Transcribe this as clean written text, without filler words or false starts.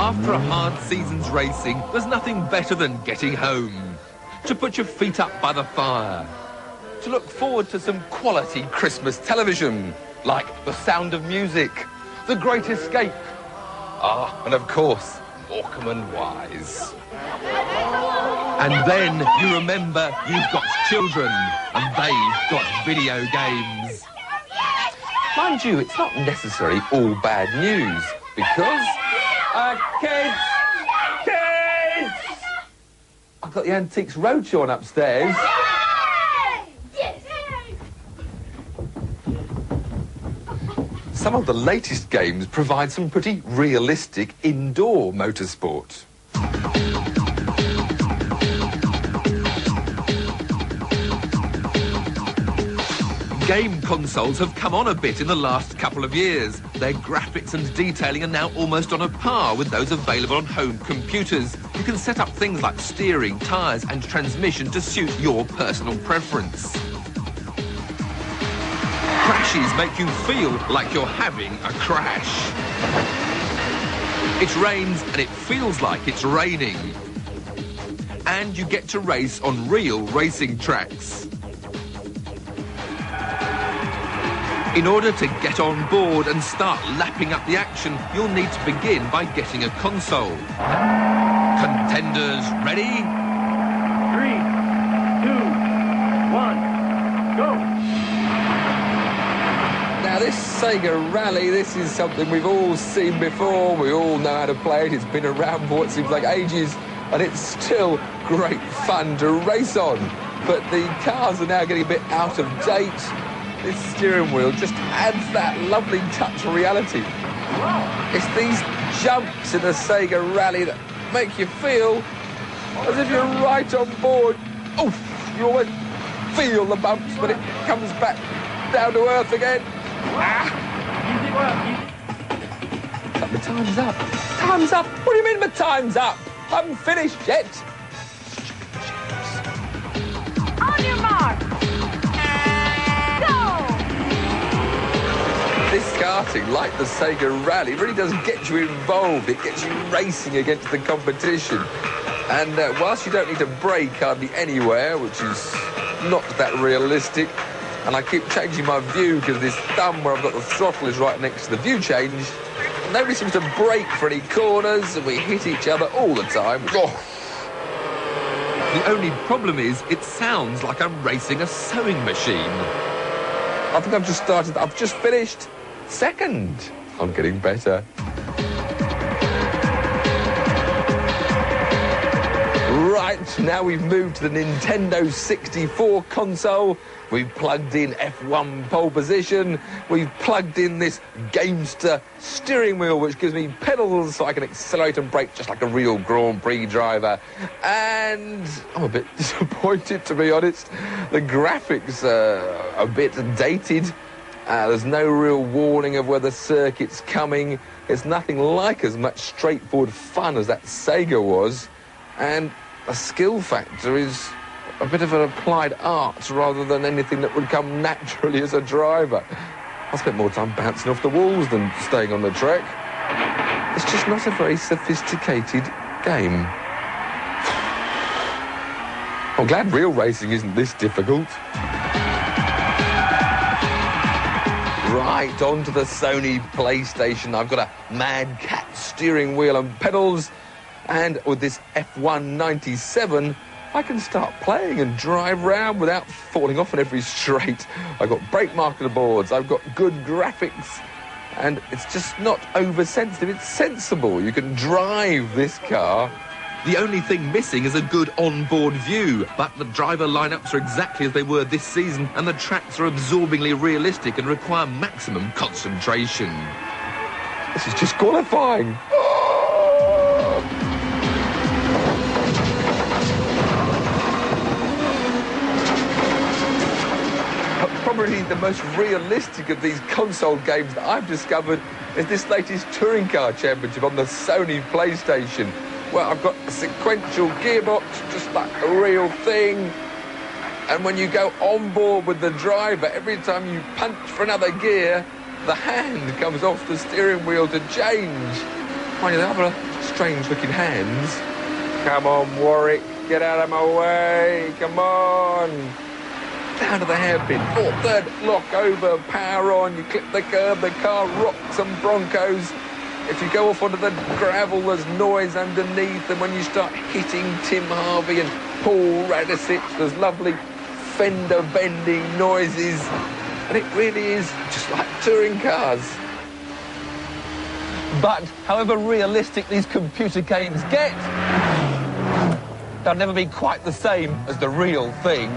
After a hard season's racing, there's nothing better than getting home. To put your feet up by the fire. To look forward to some quality Christmas television, like The Sound of Music, The Great Escape. Ah, and of course, Morecambe and Wise. And then you remember you've got children, and they've got video games. Mind you, it's not necessarily all bad news, because... kids! I've got the Antiques Roadshow on upstairs. Some of the latest games provide some pretty realistic indoor motorsport. Game consoles have come on a bit in the last couple of years. Their graphics and detailing are now almost on a par with those available on home computers. You can set up things like steering, tyres and transmission to suit your personal preference. Crashes make you feel like you're having a crash. It rains and it feels like it's raining. And you get to race on real racing tracks. In order to get on board and start lapping up the action, you'll need to begin by getting a console. Contenders ready? 3, 2, 1, go! Now this Sega Rally, this is something we've all seen before. We all know how to play it. It's been around for what seems like ages, and it's still great fun to race on. But the cars are now getting a bit out of date. This steering wheel just adds that lovely touch of reality. It's these jumps in the Sega Rally that make you feel as if you're right on board. Oh, you always feel the bumps, but it comes back down to earth again. But the time's up. Time's up? What do you mean my time's up? I haven't finished yet. On your mark. This karting, like the Sega Rally, really does get you involved. It gets you racing against the competition. And whilst you don't need to brake hardly anywhere, which is not that realistic, and I keep changing my view because this thumb where I've got the throttle is right next to the view change, nobody seems to brake for any corners, and we hit each other all the time. Oh. The only problem is it sounds like I'm racing a sewing machine. I think I've just finished second. I'm getting better. Right, now we've moved to the Nintendo 64 console. We've plugged in F1 pole position. We've plugged in this Gamester steering wheel, which gives me pedals so I can accelerate and brake just like a real Grand Prix driver. And I'm a bit disappointed, to be honest. The graphics are a bit dated. There's no real warning of where the circuit's coming. It's nothing like as much straightforward fun as that Sega was. And the skill factor is a bit of an applied art rather than anything that would come naturally as a driver. I spent more time bouncing off the walls than staying on the track. It's just not a very sophisticated game. I'm glad real racing isn't this difficult. Right, onto the Sony PlayStation. I've got a Mad Cat steering wheel and pedals. And with this F1 97, I can start playing and drive around without falling off on every straight. I've got brake marker boards, I've got good graphics, and it's just not oversensitive, it's sensible. You can drive this car. The only thing missing is a good onboard view, but the driver lineups are exactly as they were this season, and the tracks are absorbingly realistic and require maximum concentration. This is just qualifying. Probably the most realistic of these console games that I've discovered is this latest Touring Car Championship on the Sony PlayStation. Well, I've got a sequential gearbox, just like a real thing. And when you go on board with the driver, every time you punch for another gear, the hand comes off the steering wheel to change. Mind you, they have a strange-looking hands. Come on, Warwick, get out of my way, come on. Down to the hairpin, third lock over, power on, you clip the curb, the car rocks and broncos. If you go off onto the gravel, there's noise underneath, and when you start hitting Tim Harvey and Paul Radisich, there's lovely fender bending noises, and it really is just like touring cars. But however realistic these computer games get, they'll never be quite the same as the real thing.